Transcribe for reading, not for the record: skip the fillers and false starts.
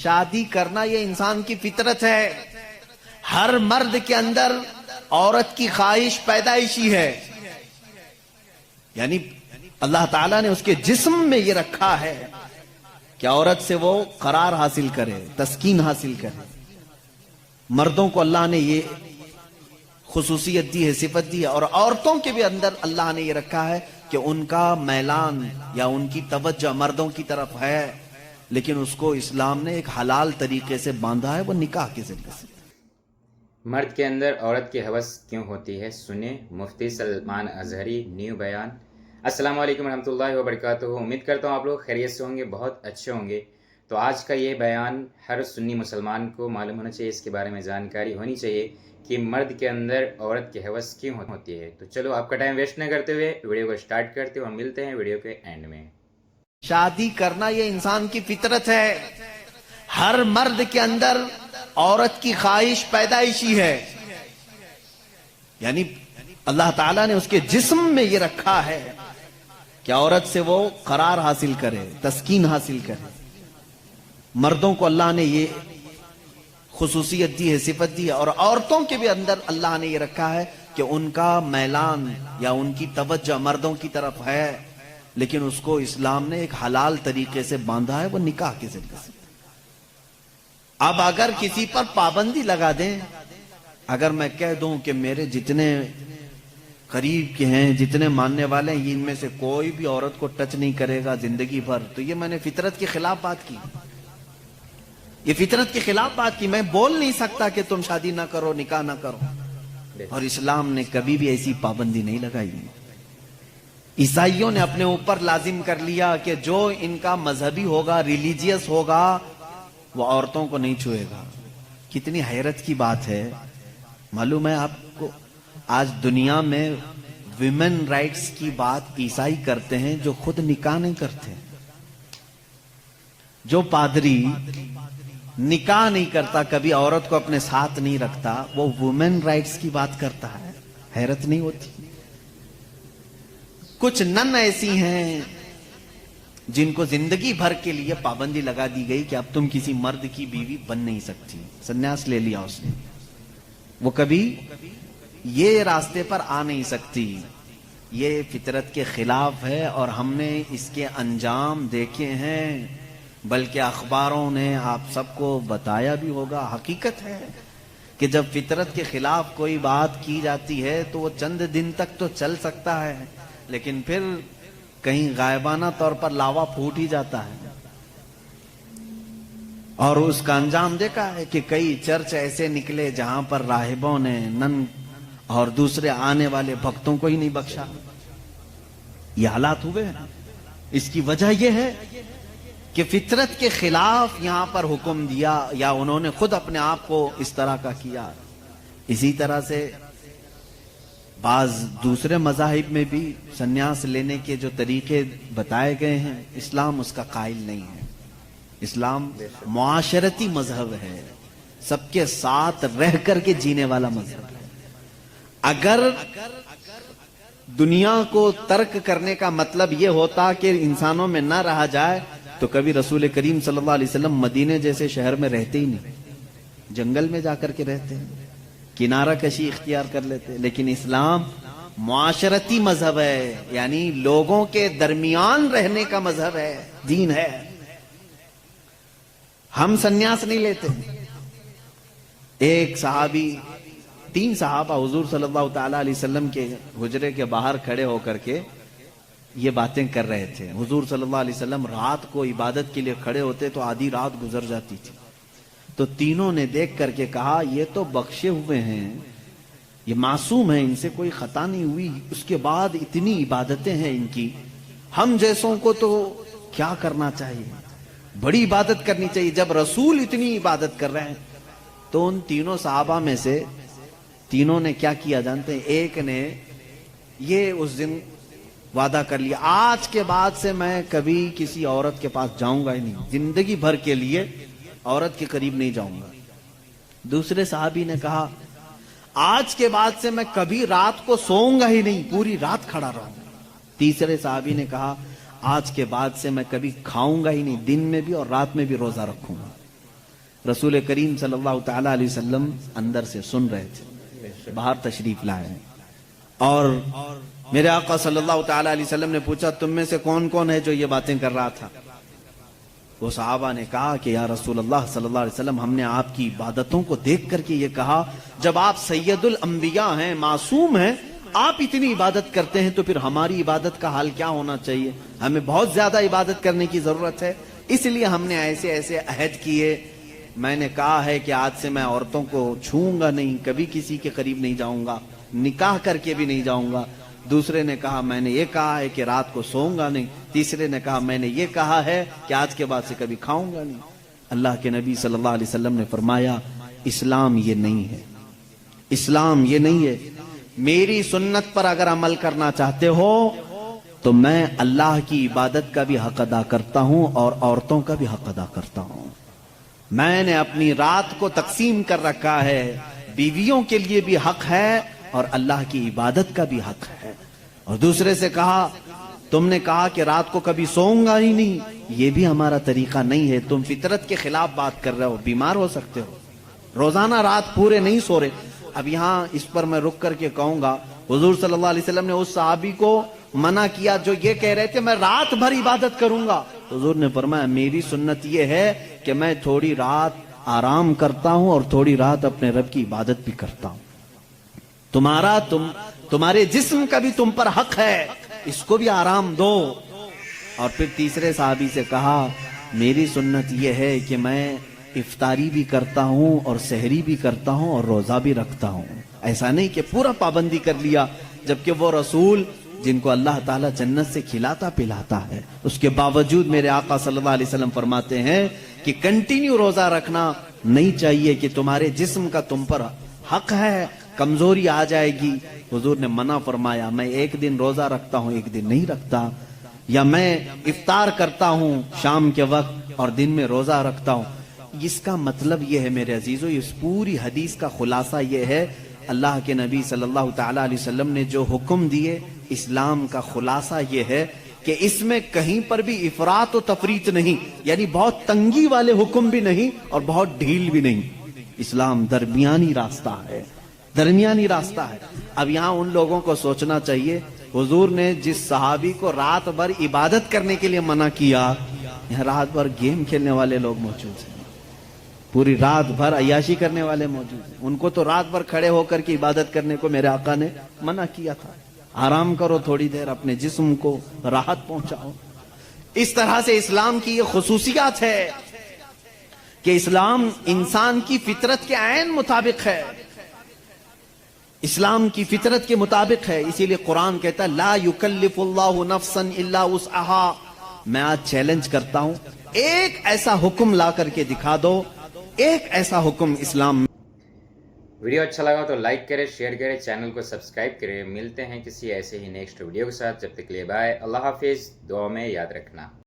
شادی کرنا یہ انسان کی فطرت ہے. ہر مرد کے اندر عورت کی خواہش پیدائشی ہے. یعنی اللہ تعالیٰ نے اس کے جسم میں یہ رکھا ہے کہ عورت سے وہ قرار حاصل کرے، تسکین حاصل کرے. مردوں کو اللہ نے یہ خصوصیت دی ہے، صفت دی ہے، اور عورتوں کے بھی اندر اللہ نے یہ رکھا ہے کہ ان کا میلان یا ان کی توجہ مردوں کی طرف ہے، لیکن اس کو اسلام نے ایک حلال طریقے سے باندھا ہے، وہ نکاح کے ذریعے سے. مرد کے اندر عورت کی ہوس کیوں ہوتی ہے؟ سنیں مفتی سلمان اظہری نیو بیان. السلام علیکم ورحمۃ اللہ وبرکاتہ. امید کرتا ہوں آپ لوگ خیریت سے ہوں گے، بہت اچھے ہوں گے. تو آج کا یہ بیان ہر سنی مسلمان کو معلوم ہونا چاہیے، اس کے بارے میں جانکاری ہونی چاہیے کہ مرد کے اندر عورت کی ہوس کیوں ہوتی ہے. تو چلو آپ کا ٹائم ویسٹ نہ کرتے ہوئے ویڈیو کو سٹارٹ کرتے ہوئے ملتے ہیں ویڈیو کے اینڈ میں. شادی کرنا یہ انسان کی فطرت ہے. ہر مرد کے اندر عورت کی خواہش پیدائشی ہے. یعنی اللہ تعالیٰ نے اس کے جسم میں یہ رکھا ہے کہ عورت سے وہ قرار حاصل کرے، تسکین حاصل کرے. مردوں کو اللہ نے یہ خصوصیت دی ہے، صفت دی ہے، اور عورتوں کے بھی اندر اللہ نے یہ رکھا ہے کہ ان کا میلان یا ان کی توجہ مردوں کی طرف ہے، لیکن اس کو اسلام نے ایک حلال طریقے سے باندھا ہے، وہ نکاح کے ذریعے سے. اب اگر کسی پر پابندی لگا دیں، اگر میں کہہ دوں کہ میرے جتنے قریب کے ہیں، جتنے ماننے والے ہیں، ان میں سے کوئی بھی عورت کو ٹچ نہیں کرے گا زندگی بھر، تو یہ میں نے فطرت کے خلاف بات کی. یہ فطرت کے خلاف بات کی. میں بول نہیں سکتا کہ تم شادی نہ کرو، نکاح نہ کرو، اور اسلام نے کبھی بھی ایسی پابندی نہیں لگائی. عیسائیوں نے اپنے اوپر لازم کر لیا کہ جو ان کا مذہبی ہوگا، ریلیجیس ہوگا، وہ عورتوں کو نہیں چھوئے گا. کتنی حیرت کی بات ہے. معلوم ہے آپ کو آج دنیا میں ویمن رائٹس کی بات عیسائی کرتے ہیں جو خود نکاح نہیں کرتے. جو پادری نکاح نہیں کرتا، کبھی عورت کو اپنے ساتھ نہیں رکھتا، وہ ویمن رائٹس کی بات کرتا ہے. حیرت نہیں ہوتی؟ کچھ نن ایسی ہیں جن کو زندگی بھر کے لیے پابندی لگا دی گئی کہ اب تم کسی مرد کی بیوی بن نہیں سکتی. سنیاس لے لیا اس نے، وہ کبھی یہ راستے پر آ نہیں سکتی. یہ فطرت کے خلاف ہے، اور ہم نے اس کے انجام دیکھے ہیں، بلکہ اخباروں نے آپ سب کو بتایا بھی ہوگا. حقیقت ہے کہ جب فطرت کے خلاف کوئی بات کی جاتی ہے تو وہ چند دن تک تو چل سکتا ہے، لیکن پھر کہیں غائبانہ طور پر لاوا پھوٹ ہی جاتا ہے. اور اس کا انجام دیکھا ہے کہ کئی چرچ ایسے نکلے جہاں پر راہبوں نے نن اور دوسرے آنے والے بھکتوں کو ہی نہیں بخشا. یہ حالات ہوئے ہیں. اس کی وجہ یہ ہے کہ فطرت کے خلاف یہاں پر حکم دیا، یا انہوں نے خود اپنے آپ کو اس طرح کا کیا. اسی طرح سے بعض دوسرے مذاہب میں بھی سنیاس لینے کے جو طریقے بتائے گئے ہیں، اسلام اس کا قائل نہیں ہے. اسلام معاشرتی مذہب ہے، سب کے ساتھ رہ کر کے جینے والا مذہب ہے. اگر دنیا کو ترک کرنے کا مطلب یہ ہوتا کہ انسانوں میں نہ رہا جائے تو کبھی رسول کریم صلی اللہ علیہ وسلم مدینے جیسے شہر میں رہتے ہی نہیں، جنگل میں جا کر کے رہتے ہیں، کنارہ کشی اختیار کر لیتے. لیکن اسلام معاشرتی مذہب ہے، یعنی لوگوں کے درمیان رہنے کا مذہب ہے، دین ہے. ہم سنیاس نہیں لیتے. ایک صحابی، 3 صحابہ حضور صلی اللہ تعالی علیہ وسلم کے حجرے کے باہر کھڑے ہو کر کے یہ باتیں کر رہے تھے. حضور صلی اللہ علیہ وسلم رات کو عبادت کے لیے کھڑے ہوتے تو آدھی رات گزر جاتی تھی. تو تینوں نے دیکھ کر کے کہا یہ تو بخشے ہوئے ہیں، یہ معصوم ہیں، ان سے کوئی خطا نہیں ہوئی، اس کے بعد اتنی عبادتیں ہیں ان کی، ہم جیسوں کو تو کیا کرنا چاہیے، بڑی عبادت کرنی چاہیے جب رسول اتنی عبادت کر رہے ہیں. تو ان تینوں صحابہ میں سے تینوں نے کیا کیا جانتے ہیں؟ ایک نے یہ اس دن وعدہ کر لیا، آج کے بعد سے میں کبھی کسی عورت کے پاس جاؤں گا ہی نہیں، زندگی بھر کے لیے عورت کے قریب نہیں جاؤں گا. دوسرے صحابی نے کہا آج کے بعد سے میں کبھی رات کو سوؤں گا ہی نہیں، پوری رات کھڑا رہوں گا. تیسرے صحابی نے کہا آج کے بعد سے میں کبھی کھاؤں گا ہی نہیں، دن میں بھی اور رات میں بھی روزہ رکھوں گا. رسول کریم صلی اللہ تعالی علیہ وسلم اندر سے سن رہے تھے، باہر تشریف لائے ہیں، اور میرے آقا صلی اللہ تعالی علیہ وسلم نے پوچھا تم میں سے کون کون ہے جو یہ باتیں کر رہا تھا؟ وہ صحابہ نے کہا کہ یا رسول اللہ صلی اللہ علیہ وسلم، ہم نے آپ کی عبادتوں کو دیکھ کر کے یہ کہا، جب آپ سید الانبیاء ہیں، معصوم ہیں، آپ اتنی عبادت کرتے ہیں تو پھر ہماری عبادت کا حال کیا ہونا چاہیے؟ ہمیں بہت زیادہ عبادت کرنے کی ضرورت ہے، اس لیے ہم نے ایسے ایسے عہد کیے۔ میں نے کہا ہے کہ آج سے میں عورتوں کو چھوؤں گا نہیں، کبھی کسی کے قریب نہیں جاؤں گا، نکاح کر کے بھی نہیں جاؤں گا۔ دوسرے نے کہا میں نے یہ کہا ہے کہ رات کو سوؤں گا نہیں۔ تیسرے نے کہا میں نے یہ کہا ہے کہ آج کے بعد سے کبھی کھاؤں گا نہیں۔ اللہ کے نبی صلی اللہ علیہ وسلم نے فرمایا اسلام یہ نہیں ہے، اسلام یہ نہیں ہے۔ میری سنت پر اگر عمل کرنا چاہتے ہو تو میں اللہ کی عبادت کا بھی حق ادا کرتا ہوں اور عورتوں کا بھی حق ادا کرتا ہوں۔ میں نے اپنی رات کو تقسیم کر رکھا ہے، بیویوں کے لیے بھی حق ہے اور اللہ کی عبادت کا بھی حق ہے۔ اور دوسرے سے کہا تم نے کہا کہ رات کو کبھی سوؤں گا ہی نہیں، یہ بھی ہمارا طریقہ نہیں ہے، تم فطرت کے خلاف بات کر رہے ہو، بیمار ہو سکتے ہو، روزانہ رات پورے نہیں سو رہے۔ اب یہاں اس پر میں رک کر کے کہوں گا، حضور صلی اللہ علیہ وسلم نے اس صحابی کو منع کیا جو یہ کہہ رہے تھے میں رات بھر عبادت کروں گا۔ حضور نے فرمایا میری سنت یہ ہے کہ میں تھوڑی رات آرام کرتا ہوں اور تھوڑی رات اپنے رب کی عبادت بھی کرتا ہوں۔ تمہارے جسم کا بھی تم پر حق ہے، اس کو بھی آرام دو۔ اور پھر تیسرے صحابی سے کہا میری سنت یہ ہے کہ میں افطاری بھی کرتا ہوں اور سحری بھی کرتا ہوں اور روزہ بھی رکھتا ہوں۔ ایسا نہیں کہ پورا پابندی کر لیا، جبکہ وہ رسول جن کو اللہ تعالیٰ جنت سے کھلاتا پلاتا ہے، اس کے باوجود میرے آقا صلی اللہ علیہ وسلم فرماتے ہیں کہ کنٹینیو روزہ رکھنا نہیں چاہیے، کہ تمہارے جسم کا تم پر حق ہے، کمزوری آ جائے گی۔ حضور نے منع فرمایا میں ایک دن روزہ رکھتا ہوں ایک دن نہیں رکھتا، یا میں افطار کرتا ہوں شام کے وقت اور دن میں روزہ رکھتا ہوں۔ اس کا مطلب یہ ہے میرے عزیزو، اس پوری حدیث کا خلاصہ یہ ہے، اللہ کے نبی صلی اللہ تعالی علیہ وسلم نے جو حکم دیے، اسلام کا خلاصہ یہ ہے کہ اس میں کہیں پر بھی افراط و تفریط نہیں، یعنی بہت تنگی والے حکم بھی نہیں اور بہت ڈھیل بھی نہیں۔ اسلام درمیانی راستہ ہے، درمیانی راستہ ہے۔ اب یہاں ان لوگوں کو سوچنا چاہیے، حضور نے جس صحابی کو رات بھر عبادت کرنے کے لیے منع کیا، یہاں رات بھر گیم کھیلنے والے لوگ موجود ہیں، پوری رات بھر عیاشی کرنے والے موجود ہیں، ان کو تو رات بھر کھڑے ہو کر کے عبادت کرنے کو میرے آقا نے منع کیا تھا۔ آرام کرو تھوڑی دیر، اپنے جسم کو راحت پہنچاؤ۔ اس طرح سے اسلام کی یہ خصوصیات ہے کہ اسلام انسان کی فطرت کے عین مطابق ہے، اسلام کی فطرت کے مطابق ہے۔ اسی لیے قرآن کہتا ہے لا یکلف اللہ نفسا الا وسعها۔ میں آج چیلنج کرتا ہوں، ایک ایسا حکم لا کر کے دکھا دو، ایک ایسا حکم اسلام میں۔ ویڈیو اچھا لگا تو لائک کریں، شیئر کریں، چینل کو سبسکرائب کریں۔ ملتے ہیں کسی ایسے ہی نیکسٹ ویڈیو کے ساتھ، جب تک کے لیے بائے، اللہ حافظ، دعا میں یاد رکھنا۔